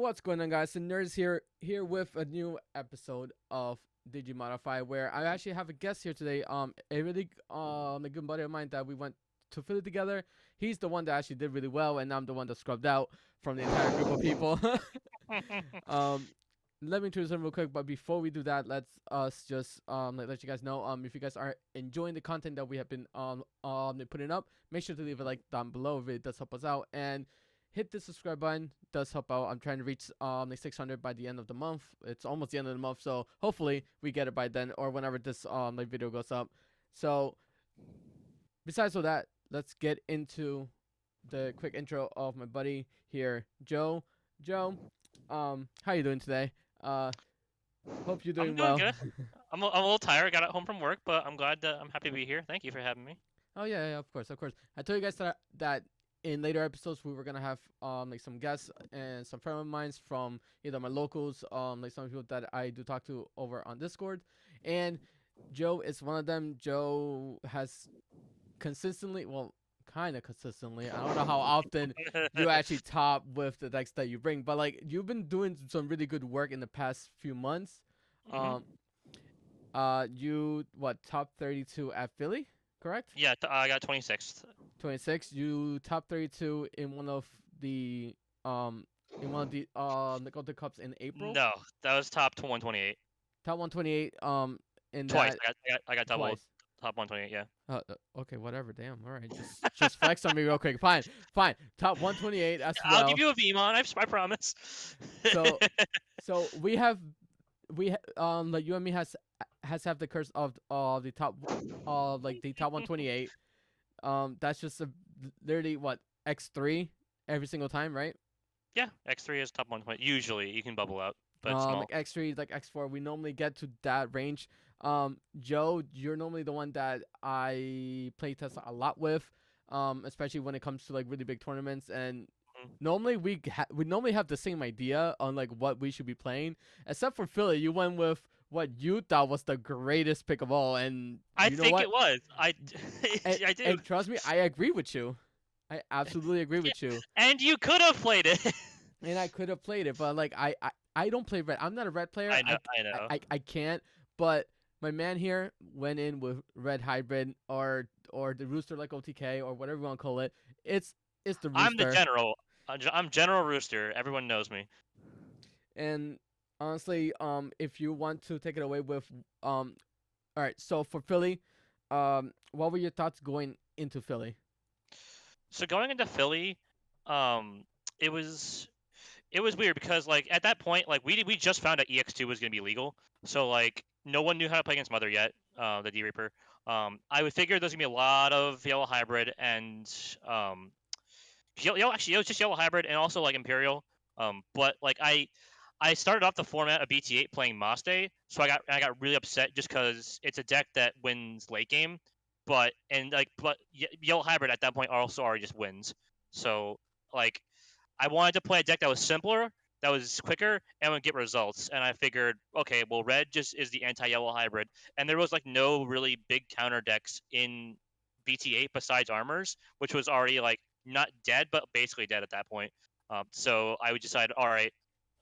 What's going on, guys? The Nerds here with a new episode of DigiModify, where I actually have a guest here today. A really a good buddy of mine that we went to Philly together. He's the one that actually did really well, and I'm the one that scrubbed out from the entire group of people. um, Let me introduce him real quick, but before we do that, let's us just let you guys know if you guys are enjoying the content that we have been putting up, make sure to leave a like down below if it does help us out, and hit the subscribe button. Does help out. I'm trying to reach like 600 by the end of the month. It's almost the end of the month, so hopefully we get it by then or whenever this like video goes up. So besides all that, let's get into the quick intro of my buddy here, Joe. Joe, how you doing today? Hope you're doing I'm doing well. good. I'm a little tired. I got home from work, but I'm glad that I'm happy to be here. Thank you for having me. Oh yeah, of course, of course. I told you guys that in later episodes we were gonna have like some guests and some friends of mine from either my locals, like some people that I do talk to over on Discord, and Joe is one of them. Joe has consistently, well, kind of consistently. I don't know how often you actually top with the decks that you bring, but like you've been doing some really good work in the past few months. hmm Um, you what top 32 at Philly, correct? Yeah, I got 26th. 26. You top 32 in one of the um the Golden Cups in April. No, that was top to 128. Top 128 in Twice. that I got double twice. top 128. Yeah. Okay, whatever. Damn. All right, just flex on me real quick. Fine, fine. Top 128 as I'll well. give you a VMon. I promise. So so like you and me has have the curse of the top like the top 128. That's just literally what X3 every single time, right? Yeah, X3 is top 120. Usually, you can bubble out, but it's small. Like X3, like X4, we normally get to that range. Joe, you're normally the one that I play test a lot with, especially when it comes to like really big tournaments. And Mhm. normally we normally have the same idea on like what we should be playing, except for Philly. You went with what you thought was the greatest pick of all, and I you know think what? it was. And, I do. and trust me, I agree with you. I absolutely agree Yeah, with you. and you could have played it. And I could have played it, but like I don't play red. I'm not a red player. I know. I know. I can't. But my man here went in with red hybrid or the Rooster like OTK or whatever you want to call it. It's the I'm the Rooster. general. I'm General Rooster. Everyone knows me. And honestly, if you want to take it away with all right. So for Philly, what were your thoughts going into Philly? So going into Philly, um, it was weird because like at that point, like we just found out EX2 was gonna be legal, so like no one knew how to play against Mother yet, the D Reaper. I would figure there's gonna be a lot of yellow hybrid and yellow actually it was just yellow hybrid and also like Imperial. But like I started off the format of BT8 playing Moste, so I got really upset just because it's a deck that wins late game, but Yellow Hybrid at that point also already just wins. So like I wanted to play a deck that was simpler, that was quicker, and would get results. And I figured, okay, well Red just is the anti-Yellow Hybrid, and there was like no really big counter decks in BT8 besides Armors, which was already like not dead but basically dead at that point. So I would decide, all right,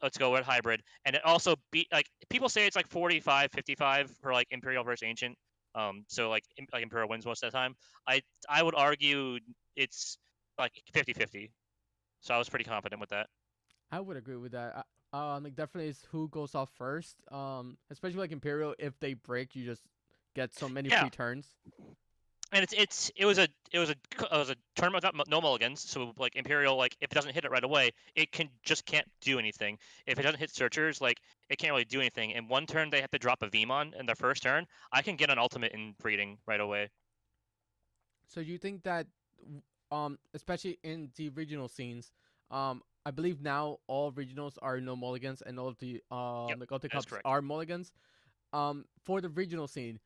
let's go with hybrid. And it also beat like people say it's like 45-55 for like Imperial versus Ancient. So like Imperial wins most of the time. I would argue it's like 50-50. So I was pretty confident with that. I would agree with that. Like definitely is who goes off first. Especially like Imperial, if they break, you just get so many Yeah, free turns. and it was a tournament without no mulligans. So like Imperial, like if it doesn't hit it right away, it can't do anything. If it doesn't hit searchers, like it can't really do anything. In one turn, they have to drop a Vmon in their first turn. I can get an ultimate in breeding right away. So you think that, especially in the regional scenes, I believe now all regionals are no mulligans and all of the Yep, the Gold that's Cups correct. are mulligans. For the regional scene,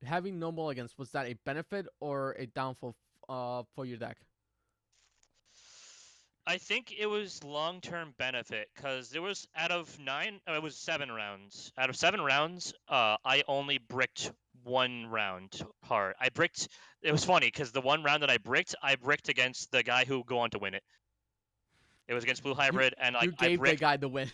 having no mulligans, was that a benefit or a downfall for your deck? I think it was long-term benefit because there was out of nine, it was 7 rounds. Out of 7 rounds, I only bricked one round hard. I bricked. It was funny because the one round that I bricked against the guy who would go on to win it. It was against blue You hybrid, and like you I gave the bricked. guy the win.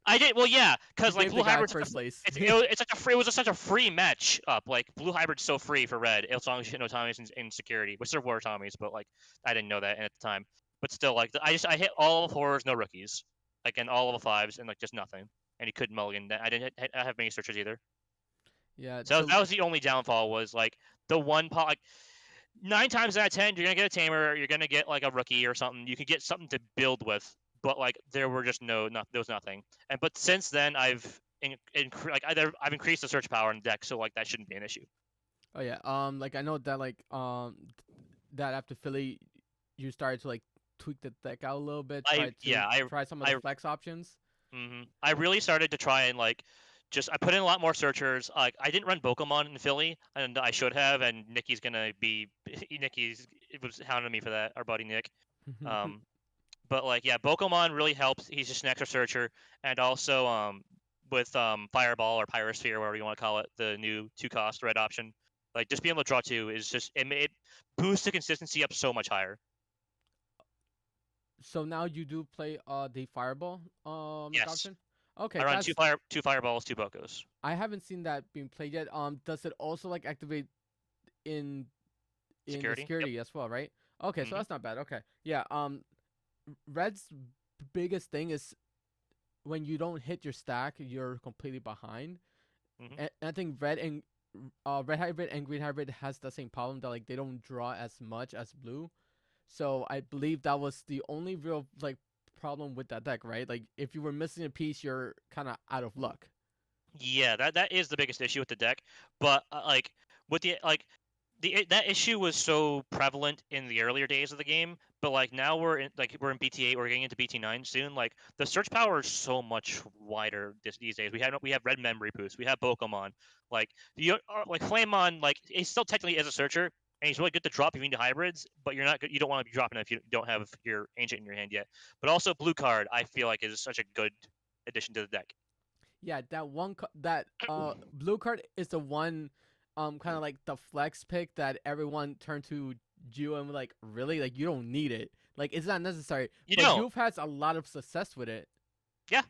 I did well, yeah, You because like gave the blue guy hybrid's first place. it's like a free. It was just such a free match up. Like blue hybrid's so free for red as long as you hit no Tommies in security, which there were Tommies, but like I didn't know that at the time. But still, like I hit all of fours, no rookies, like and all of the fives, and like just nothing. And he couldn't mulligan. I didn't have many searches either. Yeah. So that was the only downfall. Was like the one pot. Like 9 times out of 10, you're gonna get a tamer. You're gonna get like a rookie or something. You could get something to build with. But like there were just there was nothing. And but since then I've increased the search power in the deck, so like that shouldn't be an issue. Oh yeah. Like I know that that after Philly, you started to like tweak the deck out a little bit. Try some of the I flex options. I really started to try and like just I put in a lot more searchers. Like I didn't run Pokemon in Philly, and I should have. And Nikki's gonna be Nikki's was hounding me for that. Our buddy Nick. Um, but like yeah, Pokemon really helps. He's just an extra searcher, and also with Fireball or Pyrosphere, whatever you want to call it, the new 2-cost red option. Like just being able to draw 2 is just it boosts the consistency up so much higher. So now you do play the fireball Yes, option. Okay, I run that's two Fireballs, 2 Bokos. I haven't seen that being played yet. Does it also like activate in the Security. Yep. security as well, right? Okay, so hmm that's not bad. Okay, yeah. Red's biggest thing is when you don't hit your stack, you're completely behind. hmm And I think red hybrid and green hybrid has the same problem that like they don't draw as much as blue. So I believe that was the only real like problem with that deck, right? Like if you were missing a piece, you're kind of out of luck. Yeah, that is the biggest issue with the deck. But like with the like that issue was so prevalent in the earlier days of the game, but like now we're in BT8, we're getting into BT9 soon. Like the search power is so much wider these days. We have red memory boost, we have Pokemon, like like Flamemon, like he still technically is a searcher, and he's really good to drop between the hybrids, but you don't want to be dropping it if you don't have your ancient in your hand yet. But also blue card, I feel like is such a good addition to the deck. Yeah, that blue card is the one kind of like the flex pick that everyone turned to Ju and like really like you don't need it. Like it's not necessary. You But know, Juve has a lot of success with it. yeah.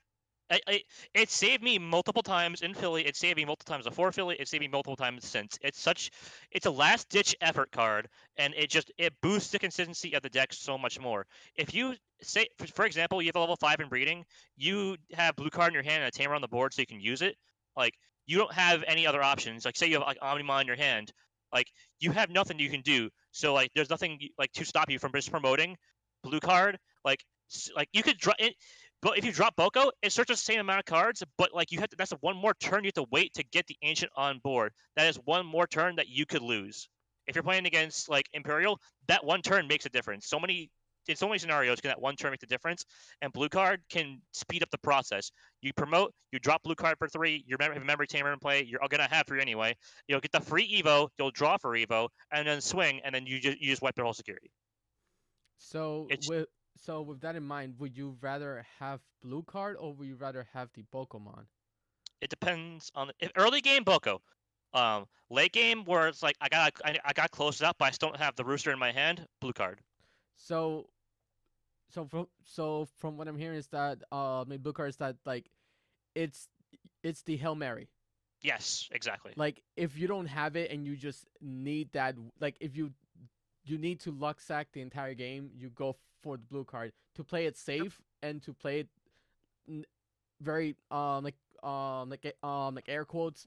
It saved me multiple times in Philly. It saved me multiple times before Philly. It saved me multiple times since. It's a last ditch effort card, and it boosts the consistency of the deck so much more. If you say, for example, you have a level 5 in breeding, you have blue card in your hand and a tamer on the board, so you can use it. Like you don't have any other options. Like say you have like Omnimon in your hand, like you have nothing you can do. So like there's nothing like to stop you from just promoting blue card. Like you could draw it. But if you drop Boko, it searches the same amount of cards, but like that's one more turn you have to wait to get the ancient on board. That is one more turn that you could lose. If you're playing against like Imperial, that one turn makes a difference. In so many scenarios can that one turn make the difference, and blue card can speed up the process. You promote, you drop blue card for 3, you have a memory tamer in play, you're gonna have 3 anyway. You'll get the free Evo, you'll draw for Evo, and then swing, and then you just wipe their whole security. So It's with that in mind, would you rather have blue card or would you rather have the Pokemon? it depends on early game Boko. Late game where it's like I got close up, but I still don't have the Rooster in my hand. Blue card. So from what I'm hearing is that maybe blue card is that like it's the Hail Mary. Yes, exactly. Like if you don't have it and you just need that, like if you need to luck sack the entire game, you go for the blue card to play it safe and to play it very like air quotes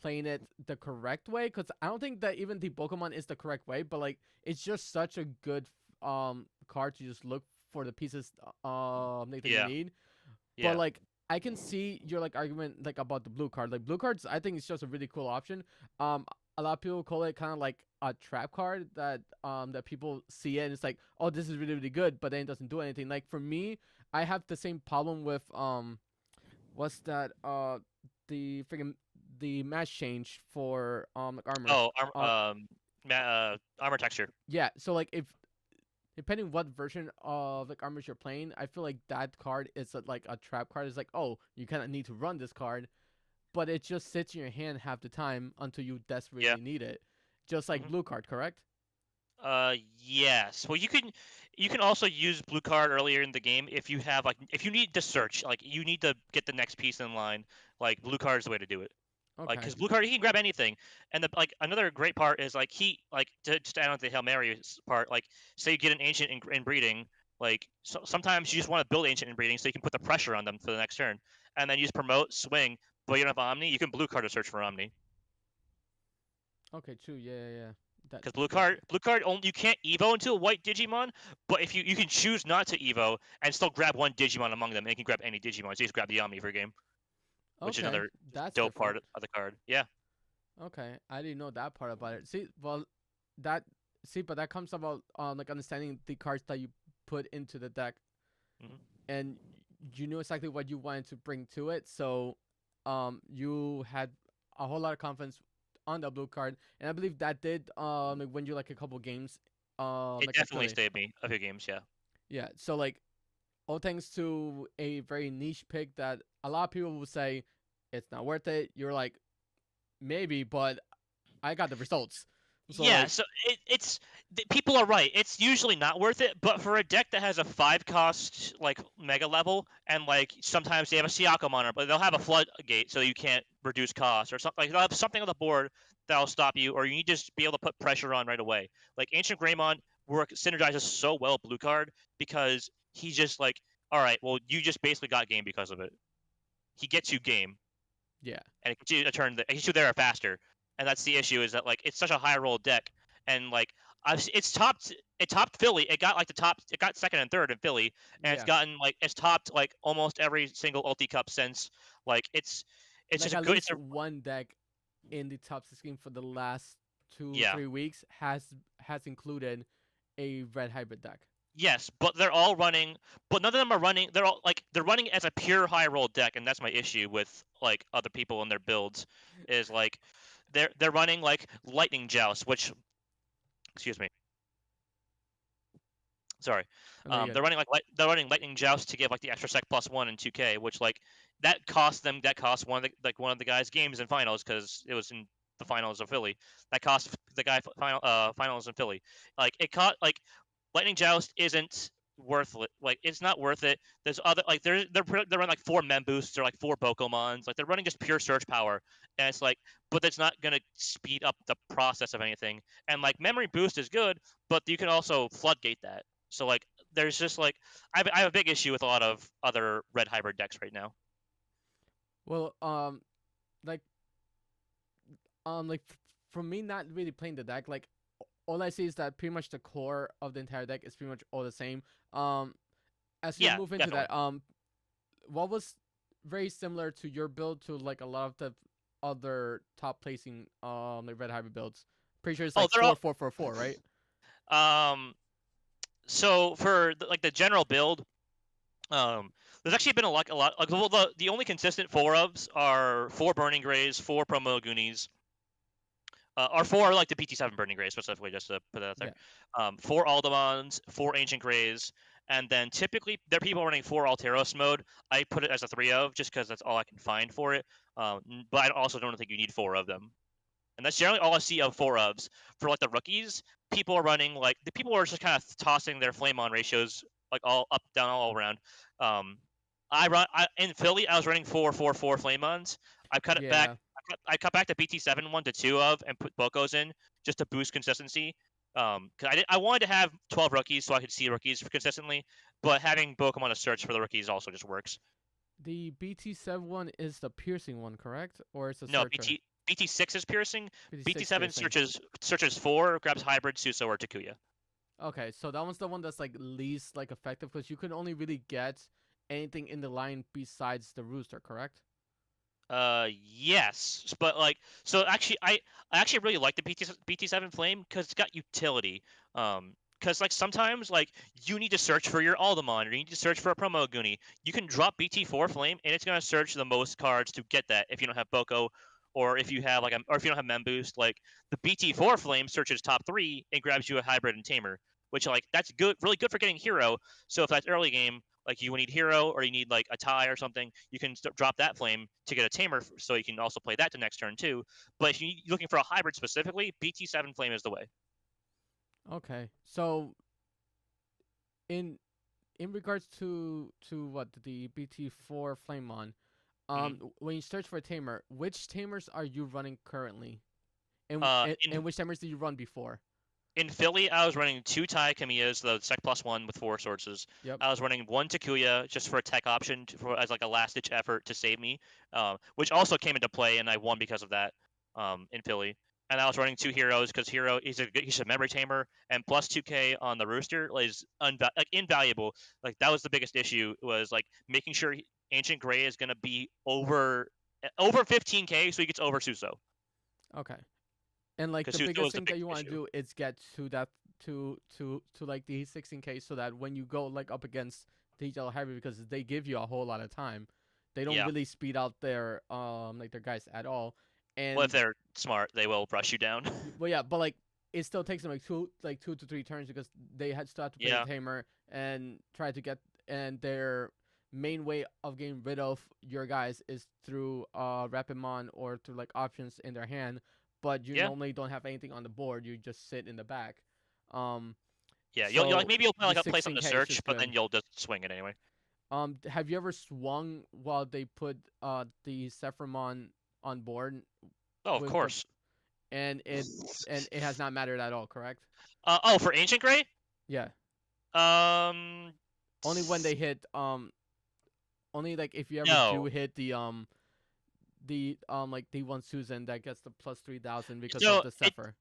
playing it the correct way, because I don't think that even the Pokemon is the correct way, but like it's just such a good card to just look for the pieces that you Yeah, need. But yeah, like I can see your like argument like about the blue card. Like blue cards, I think it's just a really cool option. A lot of people call it kind of like a trap card that people see it and it's like, oh, this is really good, but then it doesn't do anything. Like for me, I have the same problem with what's that the freaking the match change for like armor. Oh, Uh, armor texture. yeah, so like if depending what version of like armors you're playing, I feel like that card is like a trap card. It's like, oh, you kind of need to run this card, but it just sits in your hand half the time until you Yeah. desperately need it. Just like hmm blue card, correct? Yes. Well, you can also use blue card earlier in the game if you have like if you need to search, like you need to get the next piece in line. Like blue card is the way to do it. Like Okay. because blue card he can grab anything, and the like another great part is like he like to just add on to the Hail Mary part. Like say you get an ancient in breeding, like sometimes you just want to build ancient in breeding so you can put the pressure on them for the next turn, and then you just promote swing. But you don't have Omni, you can blue card to search for Omni. Okay. True. Yeah. Yeah. Yeah. That. Because Yeah. blue card only you can't evo into a white Digimon, but if you can choose not to evo and still grab one Digimon among them, and you can grab any Digimon. So you just grab the Omni for a game, which is Okay. another That's dope different. part of the card. Yeah. Okay. I didn't know that part about it. See, well, that but that comes about like understanding the cards that you put into the deck, hmm and you knew exactly what you wanted to bring to it. So, you had a whole lot of confidence on the blue card, and I believe that did like, win you like a couple games, It like at definitely Philly. saved me a few games. Yeah. Yeah. So like, all thanks to a very niche pick that a lot of people will say it's not worth it. You're like, maybe, but I got the results. So Yeah, like, so people are right. It's usually not worth it, but for a deck that has a 5 cost like mega level, and like sometimes they have a Siakam on it, but they'll have a floodgate so you can't reduce cost or something. Like they'll have something on the board that'll stop you, or you need to just be able to put pressure on right away. Like Ancient Greymon synergizes so well blue card because he's just like, all right, well you just basically got game because of it. He gets you game, yeah, and it gets you a turn. It gets you there faster, and that's the issue. Is that like it's such a high roll deck, and like it's topped. It topped Philly. It got like the top. It got second and third in Philly, and it's yeah. gotten like it's topped like almost every single Ulti Cup since. Like it's Like just a at good. It's least a one deck in the top 16 for the last two, yeah. 3 weeks has included a red hybrid deck. Yes, but they're all running. But none of them are running. They're all like they're running as a pure high roll deck, and that's my issue with like other people and their builds. Is like they're running like Lightning Joust, which excuse me. Sorry, Okay, good. they're running Lightning Joust to give like the extra sec +1 in 2K, which like that cost one of the guys games in finals because it was in the finals of Philly. That cost the guy finals in Philly. Like it caught like Lightning Joust isn't worth it. Like it's not worth it. There's other like they're running like 4 mem boosts or like 4 Bokomons. Like they're running just pure surge power, and it's like, but it's not gonna speed up the process of anything. And like memory boost is good, but you can also floodgate that. So like there's just like I have a big issue with a lot of other red hybrid decks right now. Well, like, like for me, not really playing the deck, like all I see is that pretty much the core of the entire deck is pretty much all the same. As you Yeah, move into definitely. that, what was very similar to your build to like a lot of the other top placing like red hybrid builds? Pretty sure it's Oh, like they're four all four four four, right? um. So for like the general build, there's actually been a lot. Like, well, the only consistent 4 ofs are 4 Burning Grays, 4 Promo Goonies, or 4 like the PT7 Burning Grays specifically, just to put that out there. Yeah. 4 Aldemons, 4 Ancient Grays, and then typically there are people running 4 Alteros mode. I put it as a 3 of just because that's all I can find for it. But I also don't think you need 4 of them, and that's generally all I see of 4 ofs. For like the rookies, people are running like the people are just kind of tossing their flame on ratios like all up, down, all around. Um, in Philly. I was running 4 4 4 flame ons. I cut it back. Yeah. I cut back the BT7 one to 2 of and put Bokos in just to boost consistency. Because I wanted to have 12 rookies so I could see rookies consistently, but having Pokemon to search for the rookies also just works. The BT7 one is the piercing one, correct? Or it's a No, searcher? BT6 is piercing. BT6 BT7 piercing. searches 4, grabs hybrid, Suso, or Takuya. Okay, so that one's the one that's like least like effective because you can only really get anything in the line besides the rooster, correct? Yes, but like, so actually, I actually really like the BT7 Flame because it's got utility. Because like sometimes like you need to search for your Aldemon or you need to search for a promo Goonie. You can drop BT4 Flame and it's gonna search the most cards to get that if you don't have Boko. Or if you have or if you don't have Mem Boost, like the BT4 Flame searches top 3 and grabs you a hybrid and tamer, which like that's good, really good for getting hero. So if that's early game, like you need hero or you need like a tie or something, you can drop that flame to get a tamer, so you can also play that to next turn too. But if you're looking for a hybrid specifically, BT7 flame is the way. Okay. So in in regards to what the BT4 Flamemon, Mhm. when you search for a tamer, which tamers are you running currently? And Uh, and, in and which tamers did you run before? in Philly, I was running two Tai Kamiyas, the Sec plus one with four sources. Yep. I was running one Takuya just for a tech option for as like a last ditch effort to save me, which also came into play, and I won because of that in Philly. And I was running two heroes because hero he's a memory tamer, and plus 2K on the Rooster is like invaluable. Like that was the biggest issue, was like making sure Ancient Gray is gonna be over 15K so he gets over Suso, Okay. And like because the Suso biggest is the thing that big you want to issue. do is get to that to like the 16K so that when you go like up against DJL Heavy, because they give you a whole lot of time, they don't Yeah. really speed out their like their guys at all. Well, if And they're smart, they will rush you down. well, yeah, but like it still takes them like 2 to 3 turns because they had still have to play the Yeah, tamer and try to get, and their main way of getting rid of your guys is through Rapidmon or through like options in their hand, but you yeah, normally don't have anything on the board. You just sit in the back. Um, yeah. You'll like so maybe you'll play the like play something to 16K is search, just but then good. you'll just swing it anyway. Have you ever swung while they put the Sephramon on board Oh, of with the, course. and it has not mattered at all, correct? Oh, for Ancient Gray, Yeah. um, Only when they hit only like if you ever do no. hit the like D1 Susan that gets the plus 3,000 because of So the it Zephyr.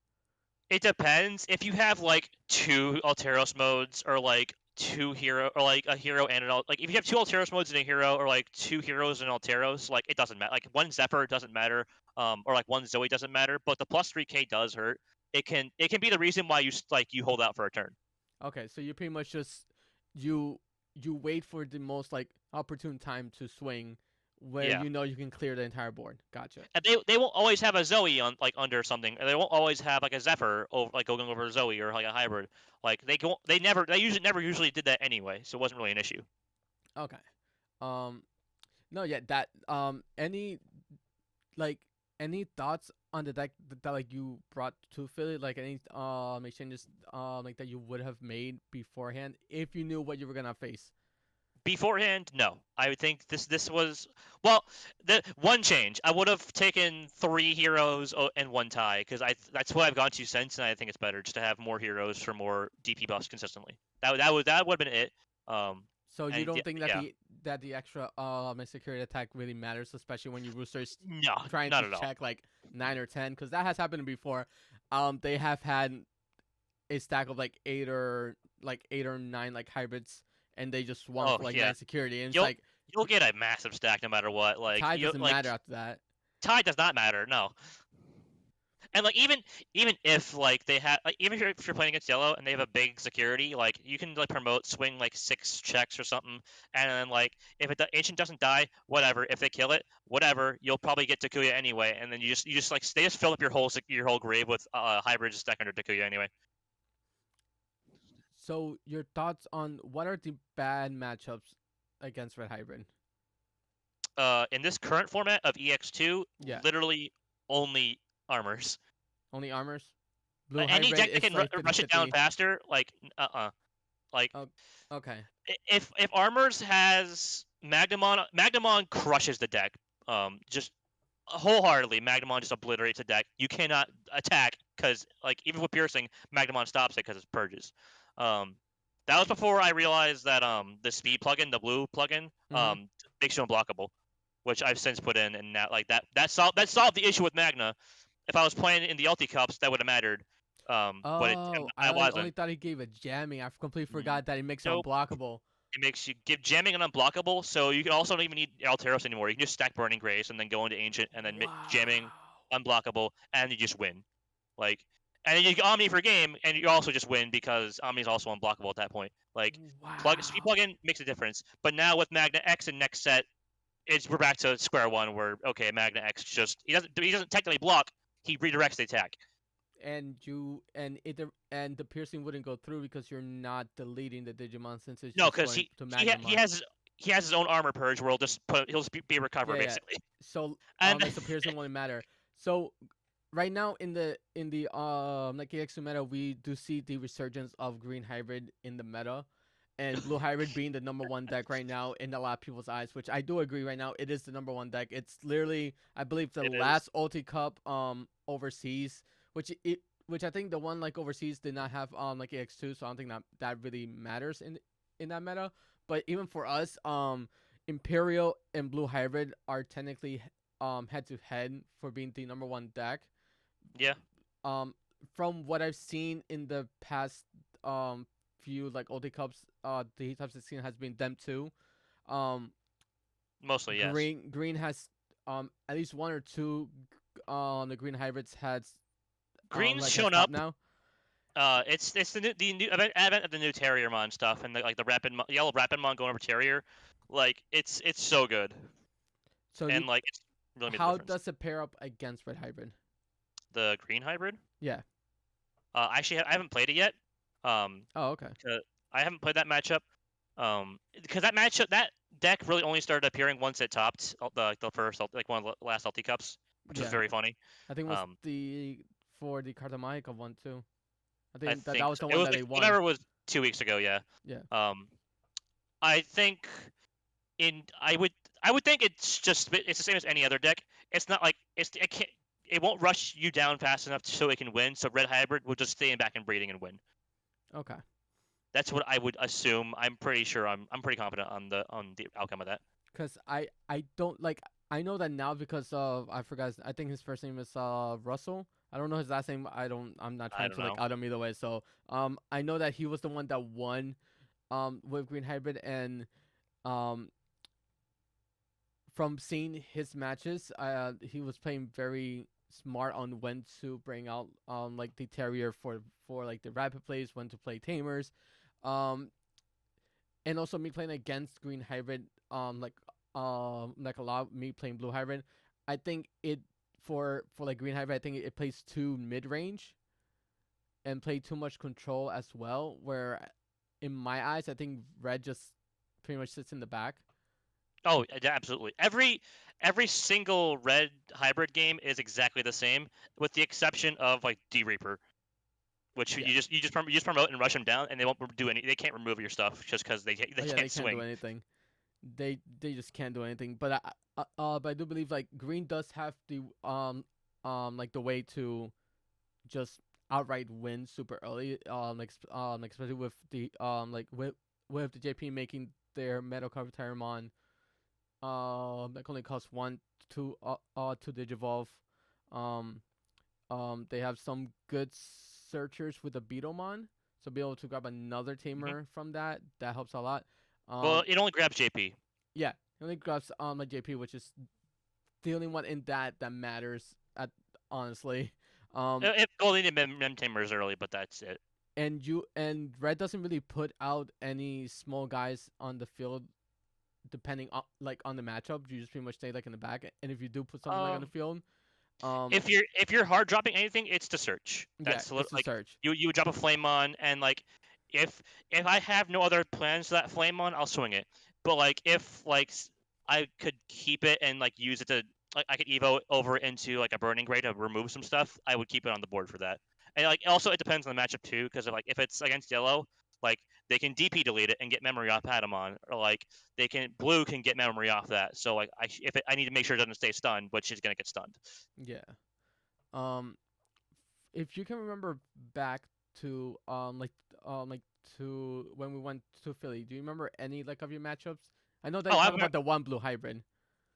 it depends. If you have like two Alteros modes, or like two hero, or like a hero and like if you have two Alteros modes and a hero, or like two heroes and Alteros, like it doesn't matter. Like one Zephyr doesn't matter, or like one Zoe doesn't matter. But the plus 3K does hurt. It can be the reason why you hold out for a turn. Okay, so you pretty much just you you wait for the most like opportune time to swing where Yeah. you know you can clear the entire board. Gotcha. And they won't always have a Zoe on like under something. They won't always have like a Zephyr over, like going over a Zoe, or like a hybrid. Like they usually did that anyway, so it wasn't really an issue. Okay. Um no, yeah, that any like any thoughts on the deck that like you brought to Philly, like any exchanges like that you would have made beforehand if you knew what you were gonna face? Beforehand, no. I would think this was, well, the one change. I would have taken three heroes and one tie, because that's what I've gone to since, and I think it's better just to have more heroes for more DP buffs consistently. That would have been it. Um, So you and don't think that yeah, the extra security attack really matters, especially when you roosters no, trying not to at all. check like 9 or 10, because that has happened before. They have had a stack of like 8 or 9 like hybrids, and they just swung Oh for like yeah, 9 security, and it's you'll like you'll get a massive stack no matter what. Like tie you doesn't like matter after that. tie does not matter. No, and like even if like they have, like, even if you're playing against yellow and they have a big security, like you can like promote swing like 6 checks or something, and then like if the ancient doesn't die, whatever. If they kill it, whatever, you'll probably get Takuya anyway, and then you just like they just fill up your whole grave with hybrids stack under Takuya anyway. So your thoughts on what are the bad matchups against red hybrid? In this current format of EX2, Yeah, literally only armors. only armors. Blue Any hybrid deck that is can like 50 rush it down 50. faster, like like Oh, okay. if Armors has Magnamon crushes the deck. Just wholeheartedly, Magnamon just obliterates the deck. You cannot attack because, like, even with piercing, Magnamon stops it because it purges. Um, that was before I realized that the speed plugin, the blue plugin, Mm-hmm. makes you unblockable, which I've since put in, and that like that solved the issue with Magna. If I was playing in the Ulti Cups, that would have mattered. But Oh, I I only wasn't. thought he gave a jamming. I completely Mm, forgot that he makes it Nope. unblockable. It makes you give jamming and unblockable, so you can also don't even need Alteros anymore. You can just stack Burning Grace and then go into Ancient and then jamming, Wow. unblockable, and you just win. Like, and then you can Omni for game, and you also just win because Omni is also unblockable at that point. Like, speed Wow. plugin makes a difference, but now with Magna X and next set, we're back to square one where okay, Magna X just he doesn't technically block, he redirects the attack. And and the piercing wouldn't go through because you're not deleting the Digimon since it's No, just because going he to he ha- Magnamon. he has his own armor purge where he'll just be recover Yeah, yeah. basically. So And so piercing wouldn't matter. So right now in the like EX2 meta, we do see the resurgence of green hybrid in the meta, and blue hybrid being the number one deck right now in a lot of people's eyes, which I do agree. Right now, it is the number one deck. It's literally, I believe, the It is. last Ulti Cup overseas, which I think the one like overseas did not have like EX2, so I don't think that really matters in that meta. But even for us, Imperial and blue hybrid are technically head to head for being the number one deck. Yeah, um from what I've seen in the past few like Ulti Cups, the Heat Top 16 has been them too. Um mostly yes. Green has at least one or two the green hybrids had Green's like has shown stopped up. now. It's the new advent of the new Terrier Mon stuff and the yellow Rapid Mon going over Terrier, like it's so good So you and like it's really made the how difference. does it pair up against red hybrid? The green hybrid. Yeah. Actually, I haven't played it yet. Um, Oh, okay. 'cause I haven't played that matchup. Because that matchup, that deck really only started appearing once it topped the first like one of the last LT cups, which was Yeah. very funny. I think it was Um, the for the Cartamagica one too. I I think that think was so. the It one was that like they won. whatever it was 2 weeks ago. Yeah. Yeah. Um, I think in I would think it's the same as any other deck. It's not like it won't rush you down fast enough so it can win. So red hybrid will just stay in back and breeding and win. Okay. That's what I would assume. I'm pretty sure. I'm pretty confident on the outcome of that. Cause I don't like, I know that now because of, I forgot I think his first name is Russell. I don't know his last name. I'm not I trying don't to like know. out him either way. So I know that he was the one that won with Green Hybrid, and um from seeing his matches, he was playing very smart on when to bring out like the Terrier for like the rapid plays, when to play Tamers. Um and also me playing against green hybrid, like a lot of me playing blue hybrid, I think it for like green hybrid, I think it plays too mid range and play too much control as well, where in my eyes I think red just pretty much sits in the back. Oh, yeah, absolutely. Every single red hybrid game is exactly the same, with the exception of like D Reaper, which Yeah. you just promote and rush them down, and they won't do any. They can't remove your stuff just because they Oh yeah, they can't can't do swing. anything. They just can't do anything. But but I do believe like green does have the like the way to just outright win super early. Like especially with the with the JP making their metal cover Tyramon that only costs one to digivolve. Um they have some good searchers with a Beetlemon, so be able to grab another Hmm. tamer from that helps a lot. Well, Um it only grabs JP. yeah, he only grabs like JP, which is the only one in that matters at honestly. Um If only the mem tamers early, but that's it. and red doesn't really put out any small guys on the field depending on like on the matchup. You just pretty much stay like in the back, and if you do put something like on the Um, field, um if you're hard dropping anything, it's to search. yeah, it's a Like search. you would drop a flame on, and like if I have no other plans for that flame on, I'll swing it. But like if I could keep it and like use it to like I could evo over into like a burning gray to remove some stuff, I would keep it on the board for that. And like also it depends on the matchup too, because if it's against yellow, like they can DP delete it and get memory off Patamon, or like they can blue can get memory off that. So like I need to make sure it doesn't stay stunned, but she's gonna get stunned. Yeah. Um if you can remember back to like to when we went to Philly, do you remember any like of your matchups? I know that Oh, you talk about the one blue hybrid.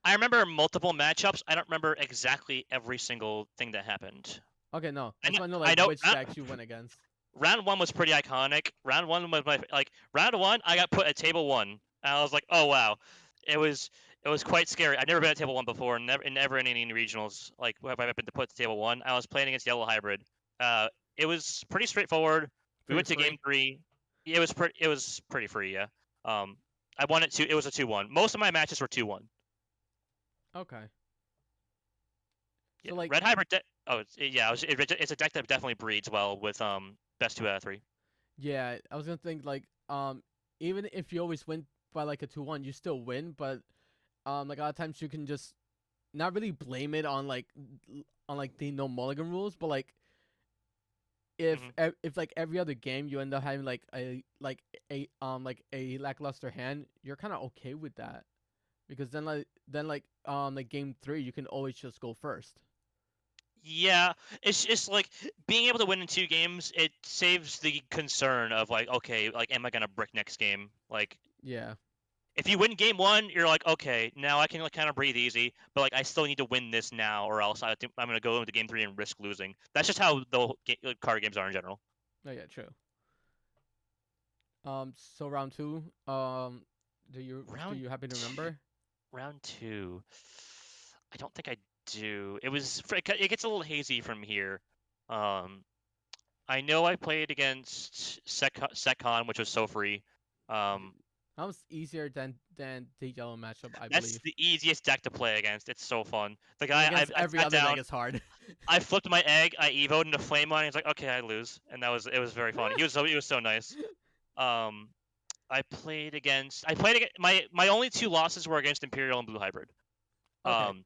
I remember multiple matchups. I don't remember exactly every single thing that happened. Okay, no. I I just know, want to know I like know which decks you went against. round one was pretty iconic. Round one was round one. I got put at table one, and I was like, oh wow, it was quite scary. I've never been at table one before, never in any regionals. Like have I been to put to table one? I was playing against yellow hybrid. It was pretty straightforward. We Pretty went to game free. three. It was pretty free. Yeah. Um, I won it two. It was a 2-1. Most of my matches were 2-1. Okay. Yeah, So like red hybrid. It's a deck that definitely breeds well with best 2 out of 3. yeah, I was gonna think like even if you always win by like a 2-1, you still win, but like a lot of times you can just not really blame it on like the no mulligan rules, but like Hmm. if like every other game you end up having like a lackluster hand, you're kind of okay with that because then like game 3 you can always just go first. Yeah, it's just like being able to win in 2 games. It saves the concern of like, okay, like, am I gonna brick next game? Like, Yeah. if you win game 1, you're like, okay, now I can like kind of breathe easy. But like, I still need to win this now, or else I think I'm gonna go into game 3 and risk losing. That's just how the whole card games are in general. Oh yeah, true. So round 2, do you Round happen to two, remember? round 2. I don't think I do. It gets a little hazy from here. Um, I know I played against Secon, which was so free. Um, That was easier than the yellow matchup, I that's believe. the easiest deck to play against. It's so fun. The And guy, against I every sat other deck down, is hard. I flipped my egg, I evoed into Flame on. He's like, okay, I lose, and it was very funny. He was so nice. Um, I played against my only 2 losses were against Imperial and Blue Hybrid. Okay. Um,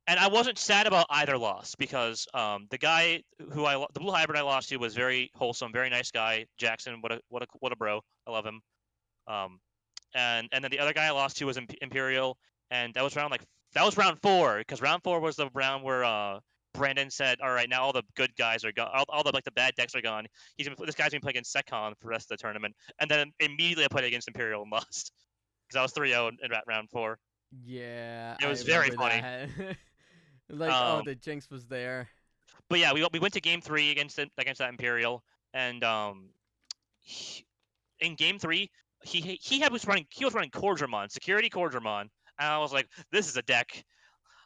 and I wasn't sad about either loss because the guy the Blue Hybrid I lost to was very wholesome, very nice guy. Jackson, what a bro. I love him. Um, and then the other guy I lost to was Imperial, and that was round 4 because round 4 was the round where Brandon said, "All right, now all the good guys are gone, all the like the bad decks are gone. This guy's gonna play against Secon for the rest of the tournament." And then immediately I played against Imperial and lost because I was 3-0 in round 4. Yeah, It I was very remember funny. that. Like, oh, Um, the jinx was there. but yeah, we went to game 3 against that Imperial, and he, in game 3 he was running Cordramon, security Cordramon, and I was like, this is a deck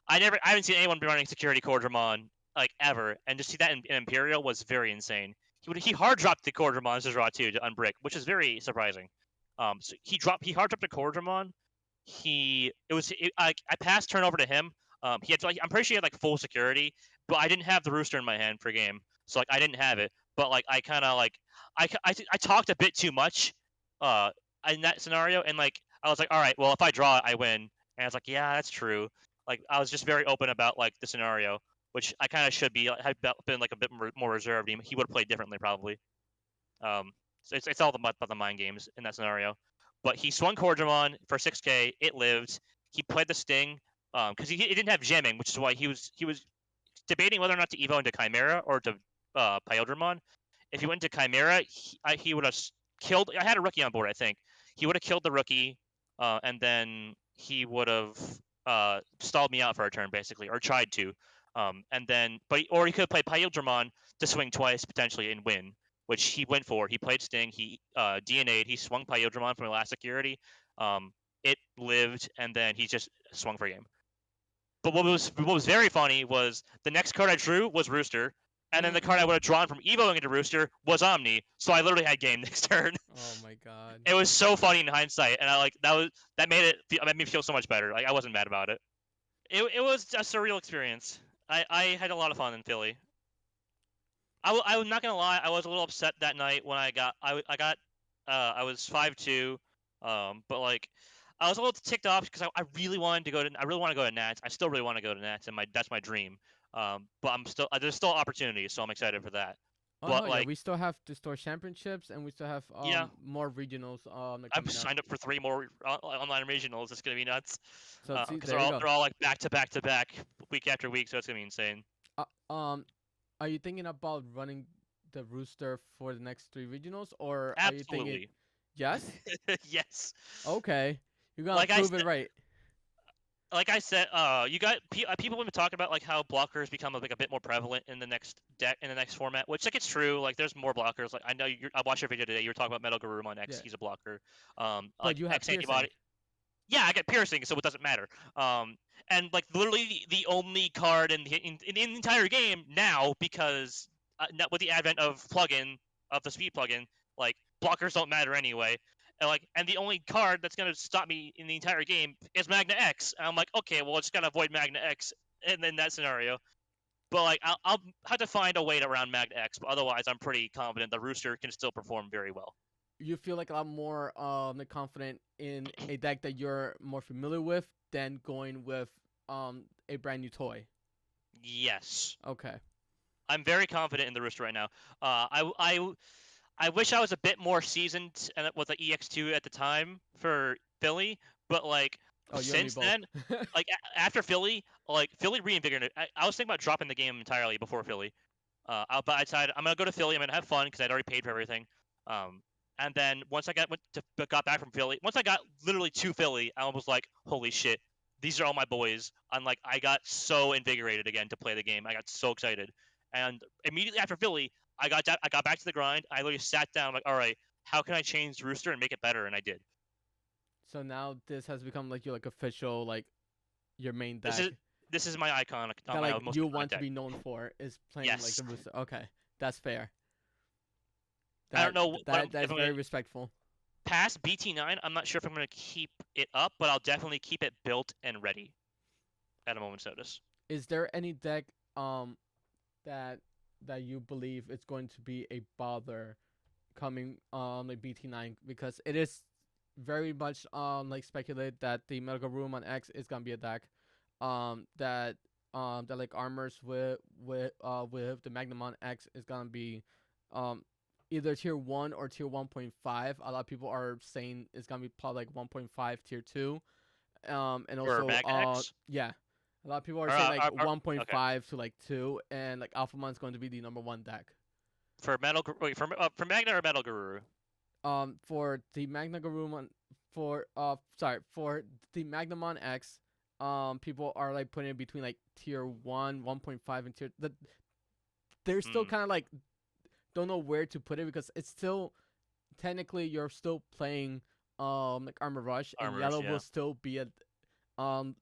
I haven't seen anyone be running security Cordramon like ever, and to see that in Imperial was very insane. He hard dropped the Cordramon to draw 2 to unbrick, which is very surprising. So he hard dropped the Cordramon. I passed turn over to him. He had like I'm pretty sure he had like full security, but I didn't have the Rooster in my hand for game, so like I didn't have it. But like I kind of like I talked a bit too much, uh, in that scenario, and like I was like, all right, well if I draw it, I win. And I was like, yeah, that's true. Like I was just very open about like the scenario, which I kind of should be. Had been like a bit more reserved. He would have played differently probably. Um, so it's all about the mind games in that scenario. But he swung Cordramon for 6K. It lived. He played the Sting because he didn't have jamming, which is why he was debating whether or not to Evo into Chimera or to Pyodramon. If he went into Chimera, he would have killed. I had a rookie on board, I think. He would have killed the rookie, and then he would have stalled me out for a turn, basically, or tried to. Or he could play Pyodramon to swing twice potentially and win, which he went for. He played Sting. He DNA'd. He swung Pyodramon from the last security. It lived, and then he just swung for game. But what was very funny was the next card I drew was Rooster, and then the card I would have drawn from Evoing into Rooster was Omni. So I literally had game next turn. Oh my god. It was so funny in hindsight, and I like that made me feel so much better. Like I wasn't mad about it. It was a surreal experience. I had a lot of fun in Philly. I'm not gonna lie, I was a little upset that night when I was 5-2, but like I was a little ticked off because I really wanted to I really want to go to Nats. I still really want to go to Nats, and that's my dream. But there's still opportunities, so I'm excited for that. Oh But no, yeah, like, we still have to store championships, and we still have yeah, more regionals like I'm coming up. signed up for 3 more online regionals. It's gonna be nuts. So see, Because there you go. they're all like back to back to back, week after week, so it's gonna be insane. Uh, um, are you thinking about running the Rooster for the next 3 regionals, or are you thinking? Absolutely. Yes. Yes. Okay, you're gonna Like I prove it right. you got people have been talking about like how blockers become like a bit more prevalent in the next deck in the next format, which like it's true. Like there's more blockers. Like I know I watched your video today. You were talking about Metal Garurumon on X. Yeah, He's a blocker. but Like you have X piercing. antibody. Yeah, I get piercing, so it doesn't matter. And like literally the only card in the entire game now because with the advent of the speed plugin, like blockers don't matter anyway. And the only card that's gonna stop me in the entire game is Magna X. And I'm like, okay, well, I just gotta avoid Magna X, and in that scenario. But like, I'll have to find a way around Magna X. But otherwise, I'm pretty confident the Rooster can still perform very well. You feel like a lot more confident in a deck that you're more familiar with than going with a brand new toy. Yes. Okay. I'm very confident in the Rooster right now. I wish I was a bit more seasoned and with the EX2 at the time for Philly, but like Oh, you and me since both. then, like after Philly, like Philly reinvigorated. I was thinking about dropping the game entirely before Philly. But I decided I'm gonna go to Philly. I'm gonna have fun because I'd already paid for everything. Um, and then once I got back from Philly, once I got literally to Philly, I was like, holy shit, these are all my boys. I'm like, I got so invigorated again to play the game. I got so excited. And immediately after Philly, I got back to the grind. I literally sat down like, all right, how can I change Rooster and make it better? And I did. So now this has become like your like official like your main This deck is this is my iconic, that my like most you iconic want to deck. be known for is playing like Yes. the Rooster. Okay, that's fair. I don't That know that if is I'm very gonna respectful. past BT9. I'm not sure if I'm gonna keep it up, but I'll definitely keep it built and ready at a moment's notice. Is there any deck that that you believe is going to be a bother coming like BT9 because it is very much like speculated that the Medical Room on X is gonna be a deck that that like armors with the Magnum on X is gonna be um either tier 1 or tier 1.5. A lot of people are saying it's gonna be probably like 1.5 tier 2 and For also Magna X, yeah, a lot of people are or, saying like okay, 1.5 to like 2 and like Alphamon's going to be the number 1 deck. for wait, for Magna or Metal Guru? For the Magna Garurumon for the Magnamon X, people are like putting it between like tier 1, 1.5 and they're still Hmm. kind of like don't know where to put it because it's still technically you're still playing like Armor Rush and Armor Rush, yellow will yeah. still be a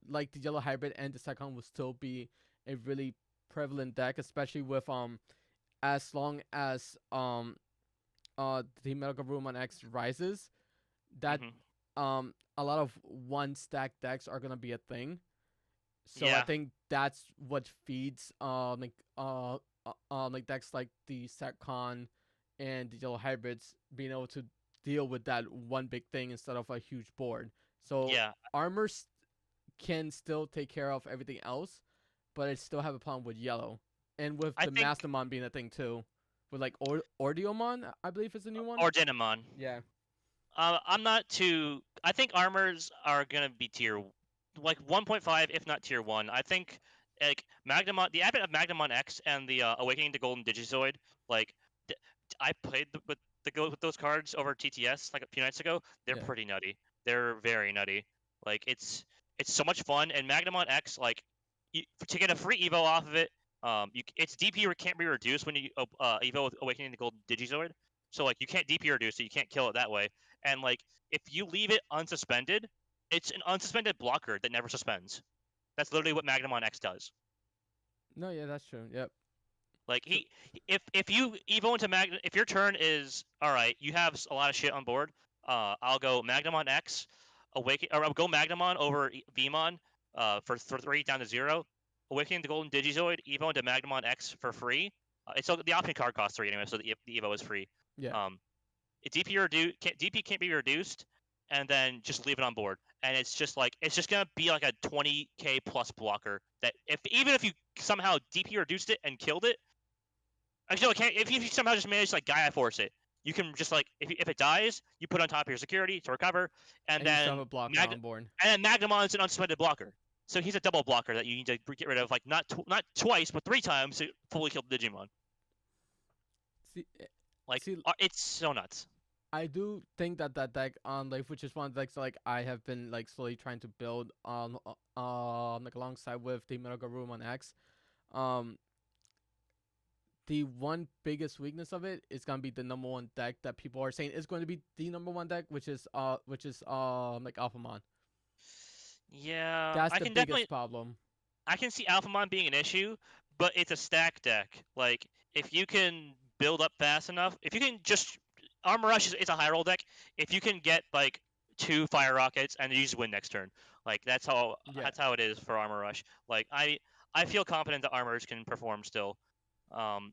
like the yellow hybrid and the second will still be a really prevalent deck, especially with as long as the Medical Room on X rises, that Hmm. a lot of one stack decks are gonna be a thing. So I Yeah, think that's what feeds like decks like the Satcon and the yellow hybrids being able to deal with that one big thing instead of a huge board. So yeah. armors can still take care of everything else, but I still have a problem with yellow and with I the think Mastermon being a thing too. With like Ordeomon, I believe is the new one. or Dinamon. Yeah. I'm not too. I think armors are gonna be tier like 1.5, if not tier one. I think like Magnamon, the advent of Magnamon X and the Awakening to Golden Digizoid. Like th- I played with those cards over TTS like a few nights ago. They're Yeah. pretty nutty. They're very nutty. Like it's so much fun. And Magnamon X, like to get a free Evo off of it, its DP can't be reduced when you Evo with Awakening to Golden Digizoid. So like you can't DP reduce it, you can't kill it that way. And like if you leave it unsuspended, it's an unsuspended blocker that never suspends. That's literally what Magnamon X does. No, yeah, that's true. Yep. Like So if you evo into Magna, if your turn is all right, you have a lot of shit on board. I'll go Magnamon X, awaken, or I'll go Magnamon over Vmon, for 3 down to 0. Awakening the Golden Digizoid, evo into Magnamon X for free. It's the option card costs 3 anyway, so the evo is free. yeah. Um, DP can't be reduced, and then just leave it on board. And it's just like it's just gonna be like a 20k plus blocker that if even if you somehow DP reduced it and killed it, actually, no, if you somehow just manage to like Gaia Force it, you can just like if it dies, you put it on top of your security to recover, and And you still have then a blocker on board. Magnemon's an unsuspended blocker, so he's a double blocker that you need to get rid of like not twice but 3 times to fully kill the Digimon. See, Like see, it's so nuts. I do think that that deck on like which is one of the decks like I have been like slowly trying to build on like alongside with the Medical Room on X. Um, the one biggest weakness of it is gonna be the number one deck that people are saying is going to be the number one deck, which is like Alphamon. Yeah, That's the biggest problem. I can see Alphamon being an issue, but it's a stack deck. Like if you can build up fast enough, if you can just Armor Rush is it's a high roll deck. If you can get like 2 Fire Rockets and you just win next turn, like Yeah. that's how it is for Armor Rush. Like I feel confident that armors can perform still. Um,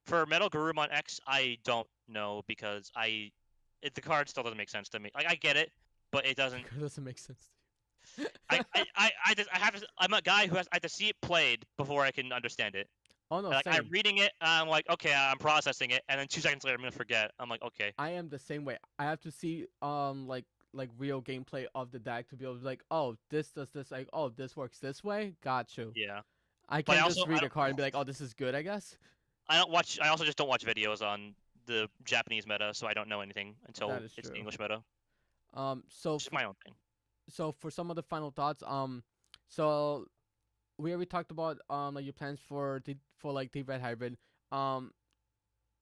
for Metal Garurumon X, I don't know because the card still doesn't make sense to me. Like I get it, but it doesn't. That doesn't make sense. I have to. I'm a guy who has. I have to see it played before I can understand it. Oh no, Like I'm same. reading it, I'm like, okay, I'm processing it, and then 2 seconds later, I'm gonna forget. I'm like, okay, I am the same way. I have to see like real gameplay of the deck to be able to be like, oh, this does this, like, oh, this works this way. Got you. yeah. I But can't just read a card don't, and be like, oh, this is good, I guess. I don't watch. I also just don't watch videos on the Japanese meta, so I don't know anything That until is it's the true. English meta. So It's just my own thing. so for some of the final thoughts, so we already talked about like your plans for the red hybrid. Um,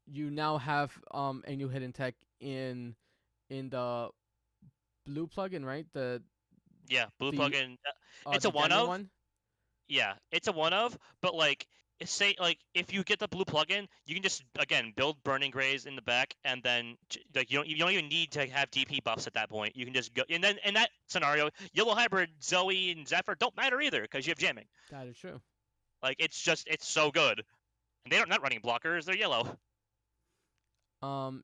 you now have a new hidden tech in the blue plugin, right? Yeah, blue The plugin. It's a the one January of. one. Yeah, it's a one of, but like say like if you get the blue plugin, you can just again build burning grays in the back, and then like you don't even need to have DP buffs at that point. You can just go, and then in that scenario, yellow hybrid Zoe and Zephyr don't matter either because you have jamming. That is true. Like it's so good, and they're not running blockers; they're yellow.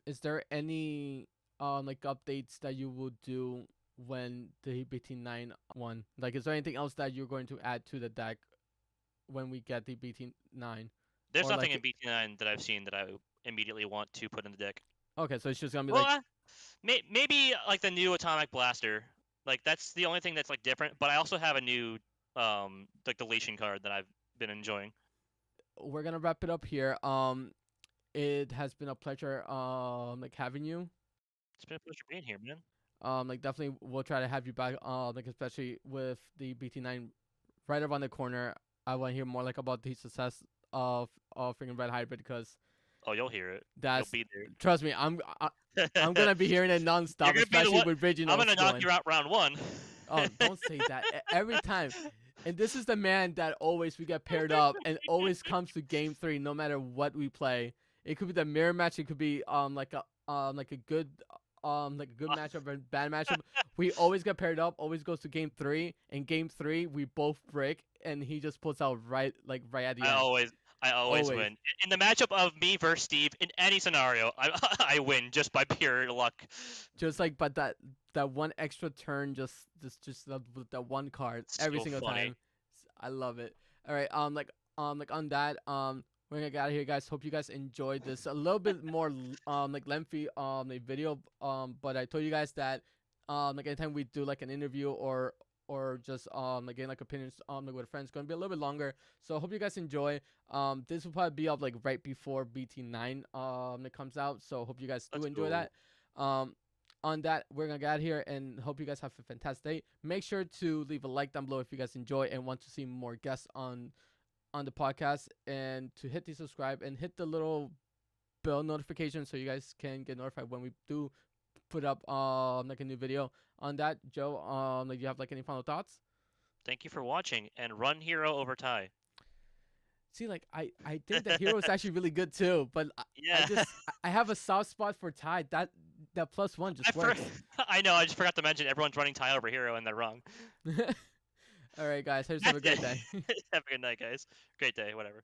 Is there any like updates that you would do when the BT9 one? Like, is there anything else that you're going to add to the deck when we get the BT9? There's Or nothing like, in BT9 that I've seen that I immediately want to put in the deck. okay, so it's just gonna be Well, like, maybe like the new atomic blaster. Like that's the only thing that's like different. But I also have a new like deletion card that I've been enjoying. we're gonna wrap it up here. It has been a pleasure like having you. It's been a pleasure being here, man. Like definitely we'll try to have you back. Like especially with the BT9 right around the corner. I want to hear more like about the success of freaking Red Hybrid because Oh, you'll hear it. You'll that's be trust me. I'm there. I'm gonna be hearing it You're nonstop, gonna be the especially one. with I'm regionals gonna knock going. you out round one. Oh, don't say that every time. And this is the man that always we get paired up and always comes to game 3 no matter what we play. It could be the mirror match, it could be like a good matchup or bad matchup. We always get paired up, always goes to game 3, and game 3 we both break and he just pulls out right at the I end. always, I always Always. win. In the matchup of me versus Steve, in any scenario, I I win just by pure luck. Just like but that one extra turn just that one card every So single funny. time. I love it. All right, like on that, we're gonna get out of here, guys. Hope you guys enjoyed this a little bit more like lengthy like video, but I told you guys that like anytime we do like an interview or just like getting like opinions like with friends, gonna be a little bit longer. So I hope you guys enjoy. This will probably be up like right before BT9 it comes out. So hope you guys do Let's enjoy go. that. On that, we're gonna get out here and hope you guys have a fantastic day. Make sure to leave a like down below if you guys enjoy and want to see more guests on the podcast, and to hit the subscribe and hit the little bell notification so you guys can get notified when we do put up like a new video. On that, Joe, like you have like any final thoughts? Thank you for watching, and run hero over tie. See, like I think that hero is actually really good too, but I Yeah. just I have a soft spot for Tide. That +1 I just for, works. I know. I just forgot to mention everyone's running tie over hero, and they're wrong. All right, guys, have That's a great it. day. Have a good night, guys. Great day. Whatever.